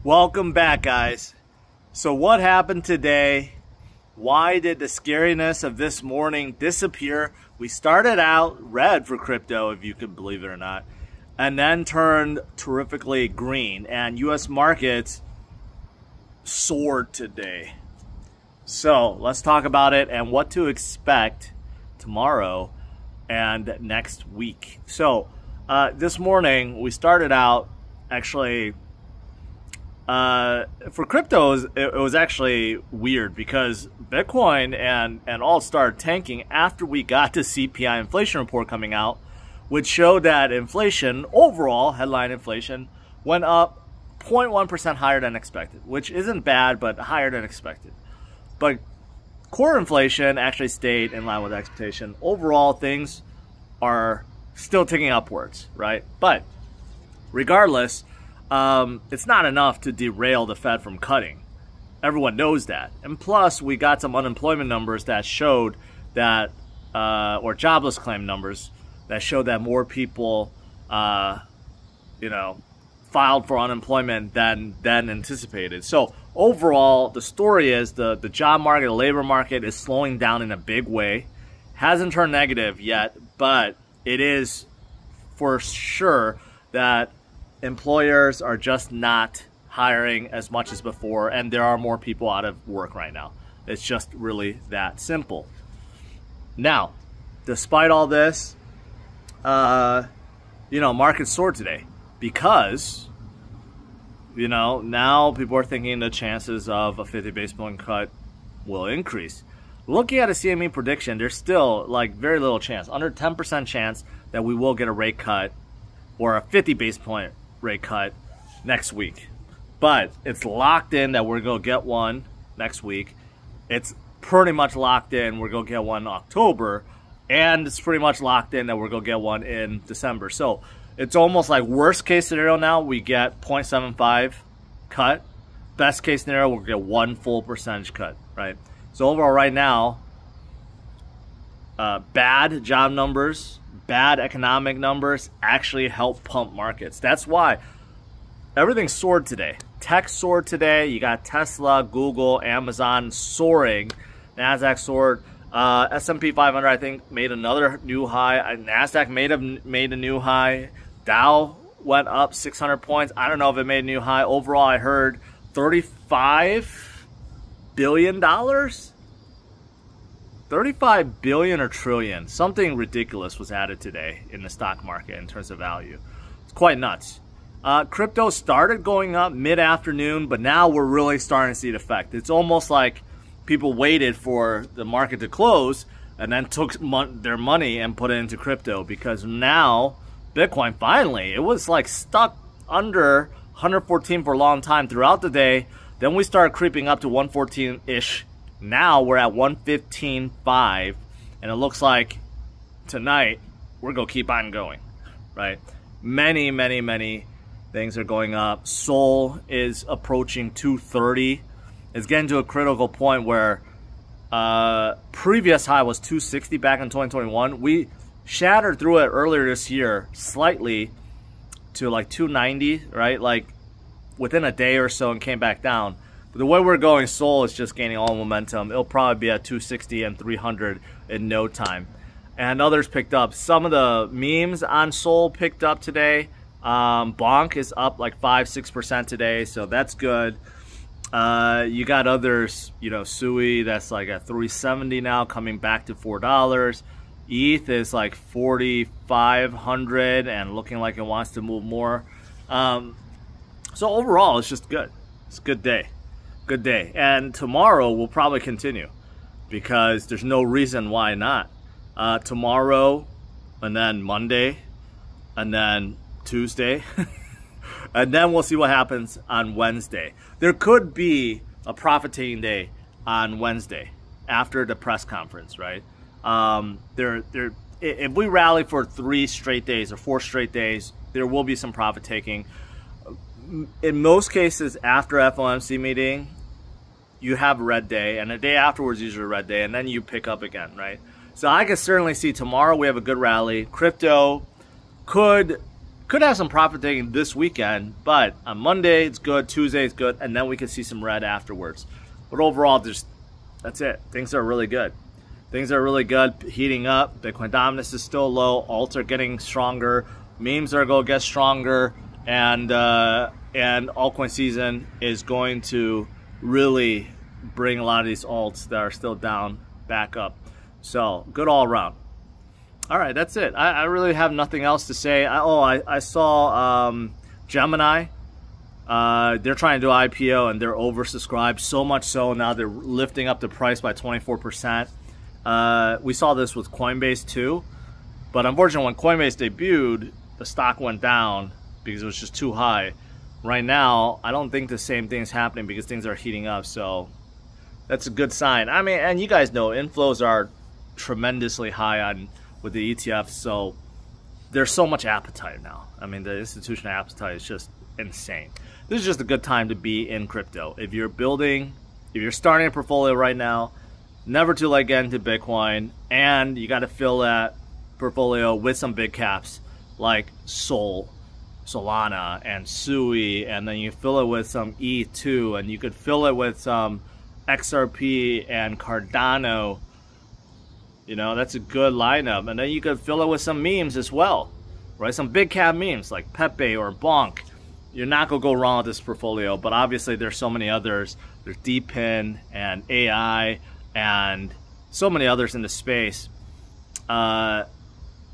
Welcome back, guys. So what happened today? Why did the scariness of this morning disappear? We started out red for crypto, if you can believe it or not, and then turned terrifically green, and US markets soared today. So let's talk about it and what to expect tomorrow and next week. So this morning we started out actually for cryptos, it was actually weird because Bitcoin and all started tanking after we got the CPI inflation report coming out, which showed that inflation, overall headline inflation, went up 0.1% higher than expected, which isn't bad, but higher than expected. But core inflation actually stayed in line with expectation. Overall, things are still ticking upwards, right? But regardless, it's not enough to derail the Fed from cutting. Everyone knows that. And plus, we got some unemployment numbers that showed that, or jobless claim numbers that showed that more people, filed for unemployment than anticipated. So overall, the story is the job market, the labor market is slowing down in a big way. Hasn't turned negative yet, but it is for sure that employers are just not hiring as much as before, and there are more people out of work right now. It's just really that simple. Now, despite all this, markets soared today because, now people are thinking the chances of a 50 basis point cut will increase. Looking at a CME prediction, there's still very little chance, under 10% chance that we will get a rate cut or a 50 basis point rate cut next week. But it's locked in that we're going to get one next week. It's pretty much locked in we're going to get one in October, and it's pretty much locked in that we're going to get one in December. So it's almost like worst case scenario now, we get 0.75 cut. Best case scenario, we'll get 1 full percentage cut, right? So overall right now, bad job numbers, bad economic numbers actually help pump markets. That's why everything soared today. Tech soared today. You got Tesla, Google, Amazon soaring. NASDAQ soared. S&P 500, I think, made another new high. NASDAQ made a new high. Dow went up 600 points. I don't know if it made a new high. Overall, I heard $35 billion? 35 billion or trillion, something ridiculous was added today in the stock market in terms of value. It's quite nuts. Crypto started going up mid-afternoon, but now we're really starting to see the effect. It's almost like people waited for the market to close and then took their money and put it into crypto, because now Bitcoin finally, it was stuck under 114 for a long time throughout the day. Then we started creeping up to 114-ish. Now we're at 115.5, and it looks like tonight we're going to keep on going, right? Many, many, many things are going up. Sol is approaching 230. It's getting to a critical point where previous high was 260 back in 2021. We shattered through it earlier this year slightly to 290, right? Within a day or so, and came back down. The way we're going, Sol is just gaining all momentum. It'll probably be at 260 and 300 in no time. And others picked up. Some of the memes on Sol picked up today. Bonk is up 5-6% today, so that's good. You got others, Sui, that's at 370 now, coming back to $4. ETH is 4,500 and looking like it wants to move more. So overall, it's just good. It's a good day. Good day. And tomorrow will probably continue because there's no reason why not. Tomorrow, and then Monday, and then Tuesday, and then we'll see what happens on Wednesday. There could be a profit-taking day on Wednesday after the press conference, right? If we rally for 3 straight days or 4 straight days, there will be some profit-taking. In most cases, after FOMC meeting, you have a red day, and a day afterwards usually a red day, and then you pick up again, right? So I can certainly see tomorrow we have a good rally. Crypto could Could have some profit taking this weekend, but on Monday it's good, Tuesday it's good, and then we could see some red afterwards. But overall, that's it. Things are really good. Things are really good, heating up. Bitcoin dominance is still low. Alts are getting stronger. Memes are going to get stronger, and altcoin season is going to really bring a lot of these alts that are still down back up. So good all around. All right, that's it. I really have nothing else to say. I saw Gemini. They're trying to do IPO and they're oversubscribed, so much so now they're lifting up the price by 24%. We saw this with Coinbase too, but unfortunately when Coinbase debuted, the stock went down because it was just too high. Right now, I don't think the same thing is happening because things are heating up, so that's a good sign. I mean, and you guys know inflows are tremendously high with the ETFs, so there's so much appetite now. I mean, the institutional appetite is just insane. This is just a good time to be in crypto. If you're starting a portfolio right now, never too late get into Bitcoin, and you got to fill that portfolio with some big caps like Solana and Sui, and then you fill it with some E2, and you could fill it with some XRP and Cardano. You know, that's a good lineup. And then you could fill it with some memes as well, right? Some big cap memes like Pepe or Bonk. You're not going to go wrong with this portfolio, but obviously there's so many others. There's DePIN and AI and so many others in the space. And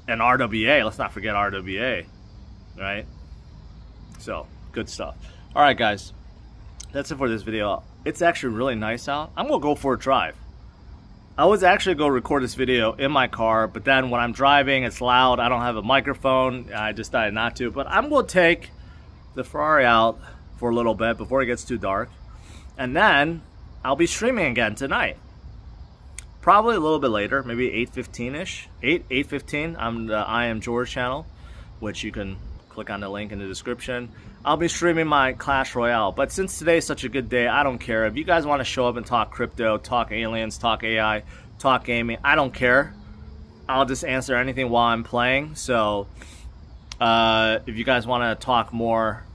RWA, let's not forget RWA, right? So, good stuff. All right, guys, that's it for this video. It's actually really nice out. I'm going to go for a drive. I was actually going to record this video in my car, but then when I'm driving, it's loud. I don't have a microphone. I decided not to, but I'm going to take the Ferrari out for a little bit before it gets too dark, and then I'll be streaming again tonight. Probably a little bit later, maybe 8:15ish, 8:15 on the I Am George channel, which you can click on the link in the description. I'll be streaming my Clash Royale, but since today's such a good day, I don't care. If you guys want to show up and talk crypto, talk aliens, talk AI, talk gaming, I don't care. I'll just answer anything while I'm playing. So if you guys want to talk more,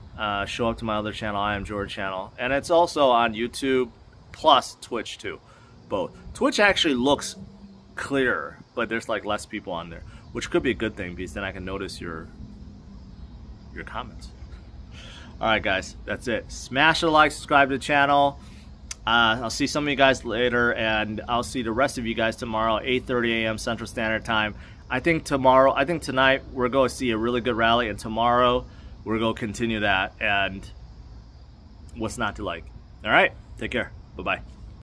show up to my other channel, I Am George channel. And it's also on YouTube plus Twitch too, both. Twitch actually looks clearer, but there's like less people on there, which could be a good thing because then I can notice your comments. All right, guys, that's it. Smash the like, subscribe to the channel. I'll see some of you guys later, and I'll see the rest of you guys tomorrow, 8:30 a.m. Central Standard Time. I think tonight we're going to see a really good rally, and tomorrow we're going to continue that. And what's not to like? All right, take care. Bye-bye.